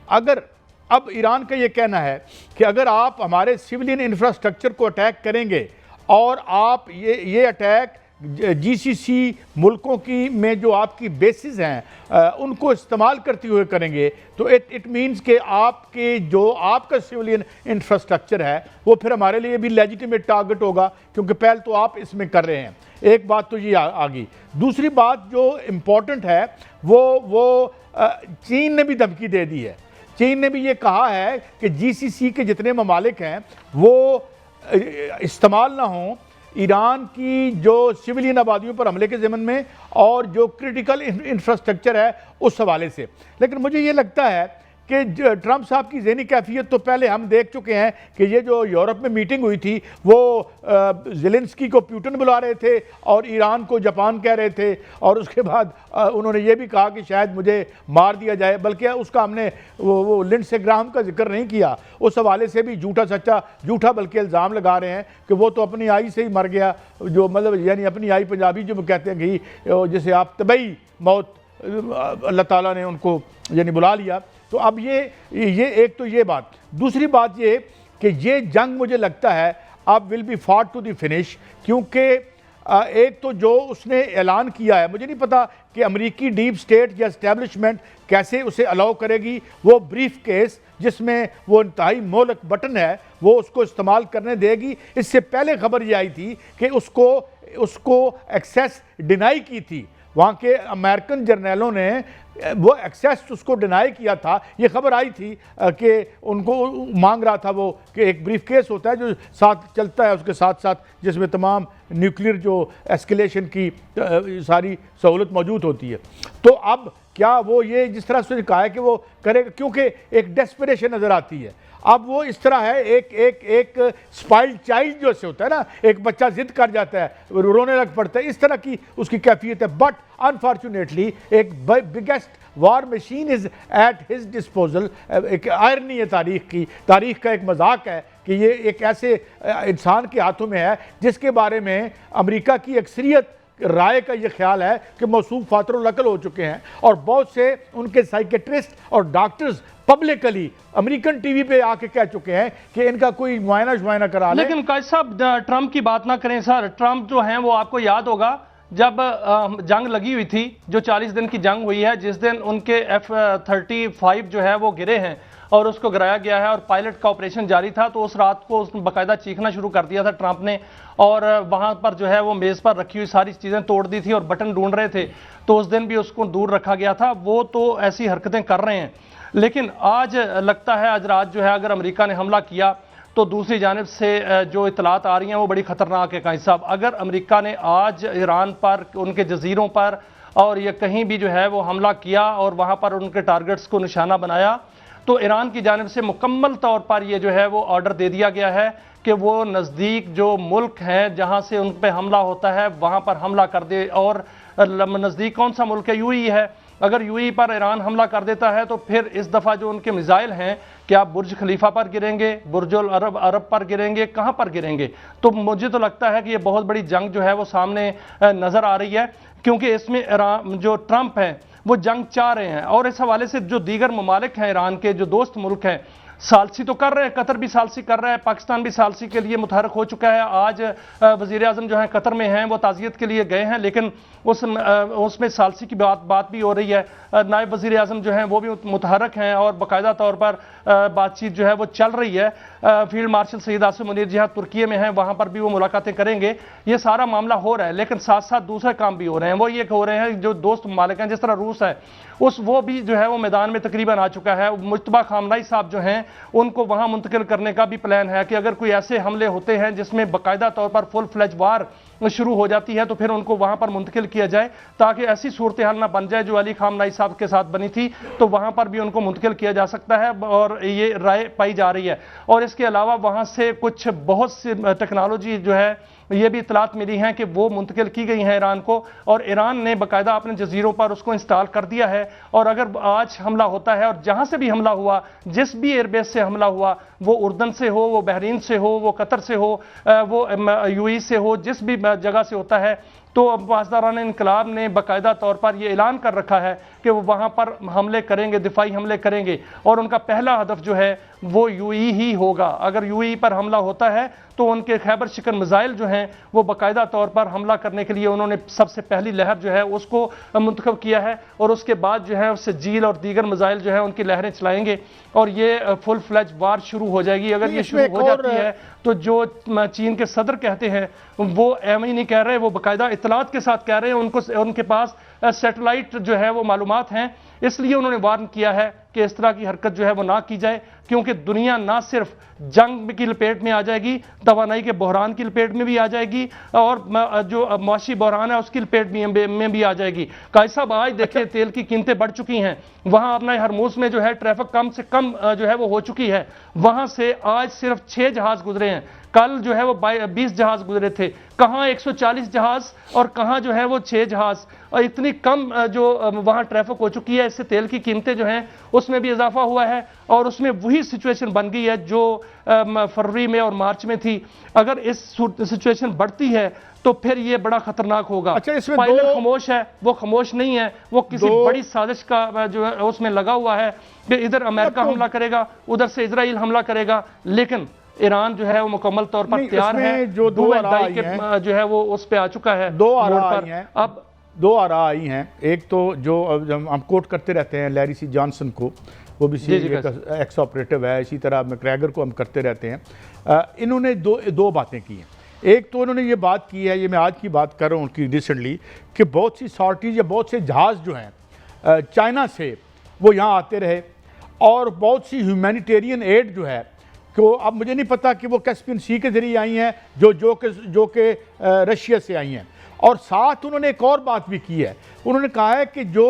अगर अब ईरान का ये कहना है कि अगर आप हमारे सिविलियन इंफ्रास्ट्रक्चर को अटैक करेंगे और आप ये अटैक जीसीसी मुल्कों की में जो आपकी बेसिस हैं उनको इस्तेमाल करते हुए करेंगे, तो इट मीन्स कि आपके जो आपका सिविलियन इंफ्रास्ट्रक्चर है वो फिर हमारे लिए भी लेजिटिमेट टारगेट होगा, क्योंकि पहले तो आप इसमें कर रहे हैं। एक बात तो ये आ गई। दूसरी बात जो इम्पॉर्टेंट है वो चीन ने भी धमकी दे दी है। चीन ने भी ये कहा है कि जीसीसी के जितने ममालिक हैं वो इस्तेमाल ना हों ईरान की जो सिविलियन आबादियों पर हमले के ज़मन में और जो क्रिटिकल इंफ्रास्ट्रक्चर है उस हवाले से। लेकिन मुझे ये लगता है कि ट्रंप साहब की ज़हनी कैफियत तो पहले हम देख चुके हैं कि ये जो यूरोप में मीटिंग हुई थी वो ज़ेलेंस्की को प्यूटन बुला रहे थे और ईरान को जापान कह रहे थे, और उसके बाद उन्होंने ये भी कहा कि शायद मुझे मार दिया जाए, बल्कि उसका हमने वो लिंडसे ग्राहम का जिक्र नहीं किया। उस हवाले से भी झूठा बल्कि इल्ज़ाम लगा रहे हैं कि वो तो अपनी आई से ही मर गया, जो मतलब यानी अपनी आई पंजाबी जो कहते हैं कि जिसे आप तबई मौत अल्लाह ताला ने उनको यानी बुला लिया। तो अब ये एक तो ये बात। दूसरी बात ये कि ये जंग मुझे लगता है अब विल बी फाट टू द फिनिश, क्योंकि एक तो जो उसने ऐलान किया है, मुझे नहीं पता कि अमेरिकी डीप स्टेट या एस्टेब्लिशमेंट कैसे उसे अलाउ करेगी। वो ब्रीफ केस जिसमें वो इंतहाई मोहलक बटन है वो उसको इस्तेमाल करने देगी। इससे पहले खबर ये आई थी कि उसको एक्सेस डिनाई की थी, वहाँ के अमेरिकन जर्नलों ने वो एक्सेस उसको डिनाई किया था। ये खबर आई थी कि उनको मांग रहा था वो कि एक ब्रीफ केस होता है जो साथ चलता है उसके साथ साथ, जिसमें तमाम न्यूक्लियर जो एस्केलेशन की सारी सहूलत मौजूद होती है। तो अब क्या वो ये जिस तरह से कहा है कि वो करेगा, क्योंकि एक डेस्परेशन नज़र आती है। अब वो इस तरह है, एक स्पाइल्ड चाइल्ड जो से होता है ना, एक बच्चा जिद कर जाता है, रोने लग पड़ता है, इस तरह की उसकी कैफियत है। बट अनफॉर्चुनेटली एक biggest war machine is at his disposal. एक आयरनी है तारीख का एक मजाक है कि ये एक ऐसे इंसान के हाथों में है जिसके बारे में अमेरिका की अक्सरियत राय का ये ख्याल है कि मौसूफ फातरुल अकल हो चुके हैं, और बहुत से उनके साइकेट्रिस्ट और डॉक्टर्स पब्लिकली अमेरिकन टीवी पे आके कह चुके हैं कि इनका कोई मुआयना करा ले। लेकिन काजी साहब ट्रंप की बात ना करें सर। ट्रंप जो हैं वो आपको याद होगा जब जंग लगी हुई थी, जो 40 दिन की जंग हुई है, जिस दिन उनके F-35 जो है वो गिरे हैं और उसको गिराया गया है और पायलट का ऑपरेशन जारी था, तो उस रात को उसने बाकायदा चीखना शुरू कर दिया था ट्रंप ने, और वहां पर जो है वो मेज पर रखी हुई सारी चीजें तोड़ दी थी और बटन ढूंढ रहे थे, तो उस दिन भी उसको दूर रखा गया था। वो तो ऐसी हरकतें कर रहे हैं। लेकिन आज लगता है आज रात जो है अगर अमेरिका ने हमला किया तो दूसरी जानिब से जो इतलात आ रही हैं वो बड़ी ख़तरनाक है काजी साहब। अगर अमेरिका ने आज ईरान पर, उनके जजीरों पर और ये कहीं भी जो है वो हमला किया और वहाँ पर उनके टारगेट्स को निशाना बनाया, तो ईरान की जानिब से मुकम्मल तौर पर ये जो है वो ऑर्डर दे दिया गया है कि वो नज़दीक जो मुल्क हैं जहाँ से उन पर हमला होता है वहाँ पर हमला कर दे। और नज़दीक कौन सा मुल्क है? यूएई है। अगर यूएई पर ईरान हमला कर देता है तो फिर इस दफ़ा जो उनके मिसाइल हैं, क्या बुर्ज खलीफा पर गिरेंगे, बुर्जुल अरब पर गिरेंगे, कहाँ पर गिरेंगे? तो मुझे तो लगता है कि ये बहुत बड़ी जंग जो है वो सामने नज़र आ रही है, क्योंकि इसमें ईरान जो ट्रंप हैं वो जंग चाह रहे हैं। और इस हवाले से जो दीगर ममालिक हैं ईरान के जो दोस्त मुल्क हैं, सालसी तो कर रहे हैं, कतर भी सालसी कर रहा है, पाकिस्तान भी सालसी के लिए मुतहरक हो चुका है। आज वज़ीर आज़म जो है कतर में हैं, वो ताज़ियत के लिए गए हैं, लेकिन उसमें सालसी की बात भी हो रही है। नायब वज़ीर आज़म जो हैं वो भी मुतहरक हैं और बाकायदा तौर पर बातचीत जो है वो चल रही है। फील्ड मार्शल सईद आसिम मुनीर जहाँ तुर्की में हैं वहाँ पर भी वो मुलाकातें करेंगे। ये सारा मामला हो रहा है, लेकिन साथ साथ दूसरे काम भी हो रहे हैं। वो ये हो रहे हैं जो दोस्त ममालिक हैं, जिस तरह रूस है, वो भी जो है वो मैदान में तकरीबन आ चुका है। मुज्तबा खामनाई साहब जो हैं उनको वहाँ मुंतकिल करने का भी प्लान है कि अगर कोई ऐसे हमले होते हैं जिसमें बाकायदा तौर पर फुल फ्लेज वार शुरू हो जाती है तो फिर उनको वहां पर मुंतकिल किया जाए, ताकि ऐसी सूरत हाल ना बन जाए जो अली खामनाई साहब के साथ बनी थी। तो वहां पर भी उनको मुंतकिल किया जा सकता है और ये राय पाई जा रही है। और इसके अलावा वहां से कुछ बहुत सी टेक्नोलॉजी जो है ये भी इतलात मिली हैं कि वो मुंतकिल की गई हैं ईरान को, और ईरान ने बाकायदा अपने जजीरों पर उसको इंस्टॉल कर दिया है। और अगर आज हमला होता है और जहां से भी हमला हुआ, जिस भी एयरबेस से हमला हुआ, वो उर्दन से हो, वो बहरीन से हो, वो कतर से हो, वो यूएई से हो, जिस भी जगह से होता है, तो अब पासदारान इनकलाब ने बाकायदा तौर पर यह ऐलान कर रखा है कि वो वहाँ पर हमले करेंगे, दिफाई हमले करेंगे, और उनका पहला हदफ जो है वो यूई ही होगा। अगर यूई पर हमला होता है तो उनके खैबर शिकन मिसाइल जो हैं वो बाकायदा तौर पर हमला करने के लिए उन्होंने सबसे पहली लहर जो है उसको मुंतखब किया है, और उसके बाद जो है उससे झील और दीगर मिसाइल जो है उनकी लहरें चलाएंगे और ये फुल फ्लैज वार शुरू हो जाएगी। अगर ये शुरू हो जाती है तो जो चीन के सदर कहते हैं वो एम ही नहीं कह रहे, वो बाकायदा इतलात के साथ कह रहे हैं, उनके पास सैटेलाइट जो है वो मालूमात हैं, इसलिए उन्होंने वार्न किया है कि इस तरह की हरकत जो है वो ना की जाए, क्योंकि दुनिया ना सिर्फ जंग की लपेट में आ जाएगी, तवानाई के बहरान की लपेट में भी आ जाएगी, और जो मुआशी बहरान है उसकी लपेट में भी आ जाएगी। कायद साहब आज देखें तेल की कीमतें बढ़ चुकी हैं, वहां अपना हरमूज में जो है ट्रैफिक कम से कम जो है वो हो चुकी है, वहां से आज सिर्फ 6 जहाज गुजरे हैं, कल जो है वो 20 जहाज गुजरे थे, कहाँ 140 जहाज और कहाँ जो है वो 6 जहाज, और इतनी कम जो वहाँ ट्रैफिक हो चुकी है, इससे तेल की कीमतें जो हैं उसमें भी इजाफा हुआ है, और उसमें वही सिचुएशन बन गई है जो फरवरी में और मार्च में थी। अगर इस सिचुएशन बढ़ती है तो फिर ये बड़ा खतरनाक होगा। अच्छा, इसमें पायलट खामोश है, वो खामोश नहीं है, वो किसी बड़ी साजिश का जो है उसमें लगा हुआ है कि इधर अमेरिका हमला करेगा, उधर से इजराइल हमला करेगा, लेकिन ईरान जो है वो मुकम्मल तौर पर तैयार है, जो दो जो है वो उस पे आ चुका है। दो आरा आई हैं, एक तो जो हम कोट करते रहते हैं लैरी सी जॉनसन को, वो भी एक्स ऑपरेटिव है, इसी तरह मैकग्रेगर को हम करते रहते हैं। इन्होंने दो बातें की हैं। एक तो उन्होंने ये बात की है, ये मैं आज की बात कर रहा हूँ उनकी रिसेंटली, कि बहुत सी सॉर्टीज या बहुत से जहाज़ जो हैं चाइना से वो यहाँ आते रहे, और बहुत सी ह्यूमैनिटेरियन एड जो है कि अब मुझे नहीं पता कि वो कैस्पियन सी के ज़रिए आई हैं जो कि रशिया से आई हैं। और साथ उन्होंने एक और बात भी की है, उन्होंने कहा है कि जो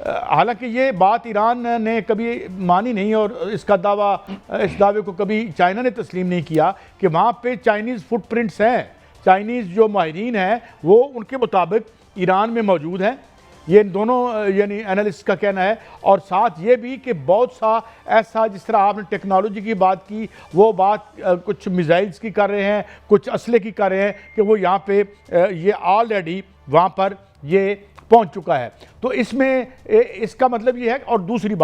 हालांकि ये बात ईरान ने कभी मानी नहीं और इस दावे को कभी चाइना ने तस्लीम नहीं किया कि वहाँ पे चाइनीज़ फुटप्रिंट्स हैं, चाइनीज़ जो माहिरीन हैं वो उनके मुताबिक ईरान में मौजूद हैं। ये दोनों यानी एनालिस्ट का कहना है। और साथ ये भी कि बहुत सा ऐसा, जिस तरह आपने टेक्नोलॉजी की बात की, वो बात कुछ मिसाइल्स की कर रहे हैं, कुछ असले की कर रहे हैं कि वो यहाँ पे ये ऑलरेडी वहाँ पर ये पहुँच चुका है। तो इसमें इसका मतलब ये है। और दूसरी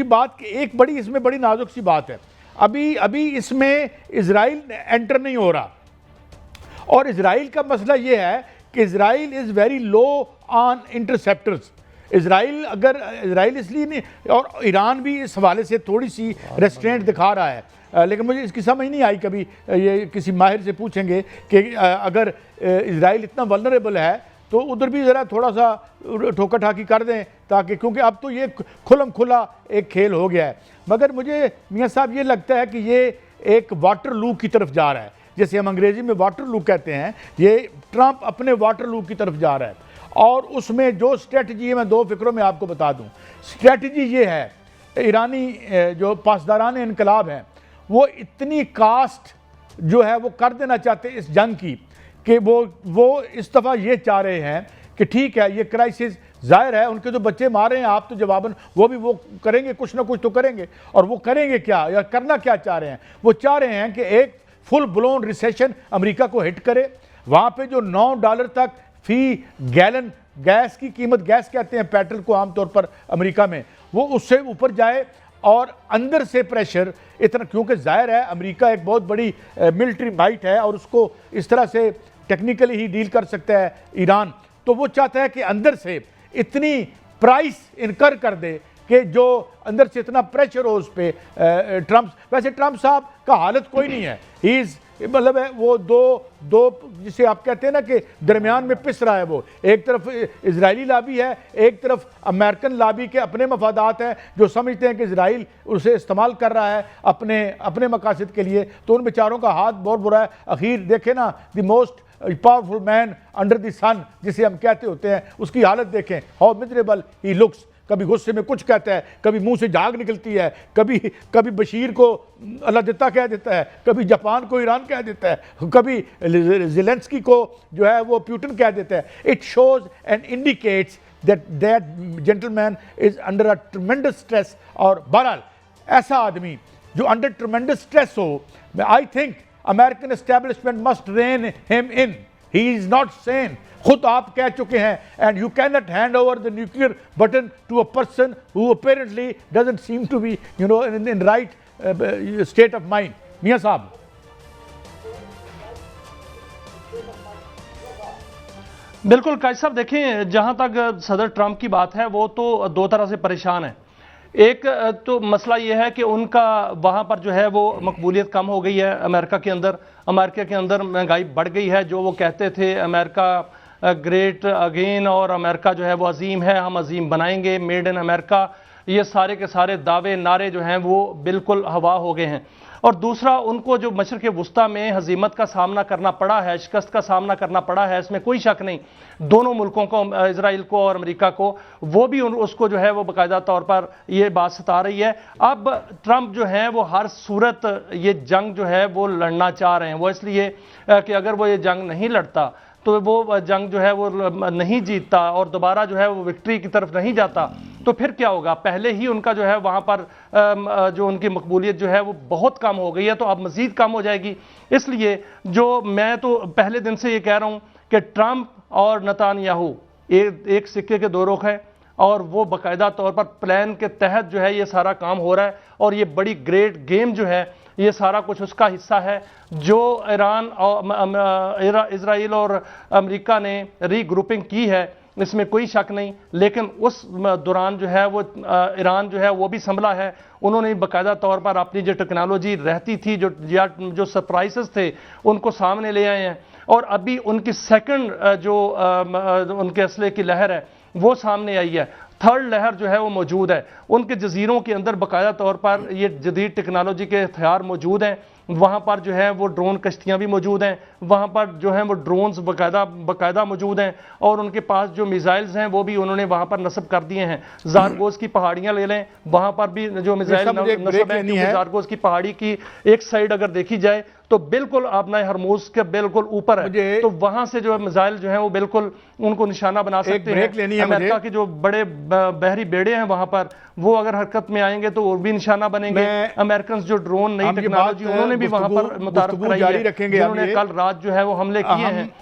बात कि एक बड़ी इसमें बड़ी नाजुक सी बात है, अभी इसमें इजराइल एंटर नहीं हो रहा, और इजराइल का मसला ये है कि Israel is very low on interceptors. Israel इसलिए नहीं, और ईरान भी इस हवाले से थोड़ी सी रेस्ट्रेंट दिखा रहा है, लेकिन मुझे इसकी समझ नहीं आई। कभी ये किसी माहिर से पूछेंगे कि अगर इजराइल इतना वल्नरेबल है तो उधर भी ज़रा थोड़ा सा ठोका ठाकी कर दें, ताकि, क्योंकि अब तो ये खुलम खुला एक खेल हो गया है। मगर मुझे मियाँ साहब ये लगता है कि ये एक वाटर लू की तरफ जा रहा है, जैसे हम अंग्रेज़ी में वाटर लू कहते हैं, ये ट्रंप अपने वाटर लू की तरफ जा रहा है। और उसमें जो स्ट्रेटजी है, मैं 2 फिक्रों में आपको बता दूं। स्ट्रेटजी ये है, ईरानी जो पासदारान इनकलाब हैं वो इतनी कास्ट जो है वो कर देना चाहते हैं इस जंग की कि वो इस दफ़ा ये चाह रहे हैं कि ठीक है, ये क्राइसिस जाहिर है, उनके जो बच्चे मारे हैं आप तो जवाबन वो करेंगे, कुछ ना कुछ तो करेंगे। और वो करेंगे क्या, या करना क्या चाह रहे हैं? वो चाह रहे हैं कि एक फुल ब्लोन रिसेशन अमेरिका को हिट करे, वहाँ पे जो $9 तक फी गैलन गैस की कीमत, गैस कहते हैं पेट्रोल को आमतौर पर अमेरिका में, वो उससे ऊपर जाए, और अंदर से प्रेशर इतना, क्योंकि जाहिर है अमेरिका एक बहुत बड़ी मिलिट्री माइट है और उसको इस तरह से टेक्निकली ही डील कर सकता है ईरान। तो वो चाहता है कि अंदर से इतनी प्राइस इनकर कर दे कि जो अंदर से इतना प्रेशर हो उस पर। वैसे ट्रंप साहब का हालत कोई नहीं है, ही इज़ मतलब है वो दो जिसे आप कहते हैं ना कि दरमियान में पिस रहा है। वो एक तरफ इजरायली लाबी है, एक तरफ अमेरिकन लाबी के अपने मफादात हैं जो समझते हैं कि इजराइल उसे इस्तेमाल कर रहा है अपने मकासद के लिए। तो उन बेचारों का हाथ बहुत बुरा है। आखिर देखें ना, the most powerful man under the sun जिसे हम कहते होते हैं, उसकी हालत देखें, हाउ मिजरेबल ही लुक्स। कभी गुस्से में कुछ कहता है, कभी मुंह से झाग निकलती है, कभी बशीर को अल्लाह देता कह देता है, कभी जापान को ईरान कह देता है, कभी ज़ेलेंस्की को जो है वो प्यूटन कह देता है। It shows and indicates that gentleman is under a tremendous stress. और बहरहाल ऐसा आदमी जो अंडर ट्रमेंडस स्ट्रेस हो, I think American establishment must rein him in. He is not sane. खुद आप कह चुके हैं, and you can not hand over the nuclear button to a person who apparently doesn't seem to be in right state of mind. मियां साहब, बिल्कुल काजी साहब, देखें जहां तक सदर ट्रंप की बात है वो तो दो तरह से परेशान है। एक तो मसला ये है कि उनका वहां पर जो है वो मकबूलियत कम हो गई है अमेरिका के अंदर महंगाई बढ़ गई है। जो वो कहते थे अमेरिका ग्रेट अगेन और अमेरिका जो है वो अजीम है, हम अजीम बनाएंगे, मेड इन अमेरिका, ये सारे के सारे दावे नारे जो हैं वो बिल्कुल हवा हो गए हैं। और दूसरा, उनको जो मशरक़ वुस्ता में हजीमत का सामना करना पड़ा है, शिकस्त का सामना करना पड़ा है, इसमें कोई शक नहीं, दोनों मुल्कों को, इजराइल को और अमेरिका को, वो भी उसको जो है वो बाकायदा तौर पर ये बात सता रही है। अब ट्रंप जो है वो हर सूरत ये जंग जो है वो लड़ना चाह रहे हैं। वो इसलिए कि अगर वो ये जंग नहीं लड़ता तो वो जंग जो है वो नहीं जीतता और दोबारा जो है वो विक्ट्री की तरफ नहीं जाता, तो फिर क्या होगा। पहले ही उनका जो है वहाँ पर जो उनकी मकबूलियत जो है वो बहुत कम हो गई है, तो अब मज़ीद कम हो जाएगी। इसलिए जो मैं तो पहले दिन से ये कह रहा हूँ कि ट्रंप और नेतन्याहू एक सिक्के के दो रुख हैं, और वो बाकायदा तौर पर प्लान के तहत जो है ये सारा काम हो रहा है। और ये बड़ी ग्रेट गेम जो है ये सारा कुछ उसका हिस्सा है जो ईरान और इजराइल और अमेरिका ने रीग्रुपिंग की है, इसमें कोई शक नहीं। लेकिन उस दौरान जो है वो ईरान जो है वो भी संभला है। उन्होंने बाकायदा तौर पर अपनी जो टेक्नोलॉजी रहती थी, जो सरप्राइजेस थे, उनको सामने ले आए हैं। और अभी उनकी सेकंड जो उनके असले की लहर है वो सामने आई है। थर्ड लहर जो है वो मौजूद है। उनके जजीरों के अंदर बाकायदा तौर पर ये जदीद टेक्नोलॉजी के हथियार मौजूद हैं। वहाँ पर जो है वो ड्रोन कश्तियाँ भी मौजूद हैं, वहाँ पर जो है वो ड्रोन्स बाकायदा मौजूद हैं, और उनके पास जो मिसाइल्स हैं वो भी उन्होंने वहाँ पर नस्ब कर दिए हैं। जारगोज की पहाड़ियाँ ले लें, वहाँ पर भी जो मिसाइल नस्ब है, जारगोज की पहाड़ी की एक साइड अगर देखी जाए तो बिल्कुल आपना हरमूज के बिल्कुल ऊपर है, तो वहां से जो है मिसाइल जो है वो बिल्कुल उनको निशाना बना सकते हैं। अमेरिका के जो बड़े बहरी बेड़े हैं वहां पर, वो अगर हरकत में आएंगे तो वो भी निशाना बनेंगे। अमेरिकन जो ड्रोन नई टेक्नोलॉजी उन्होंने भी वहां पर मुतारफ कराई है, जिन्होंने कल रात जो है वो हमले किए हैं।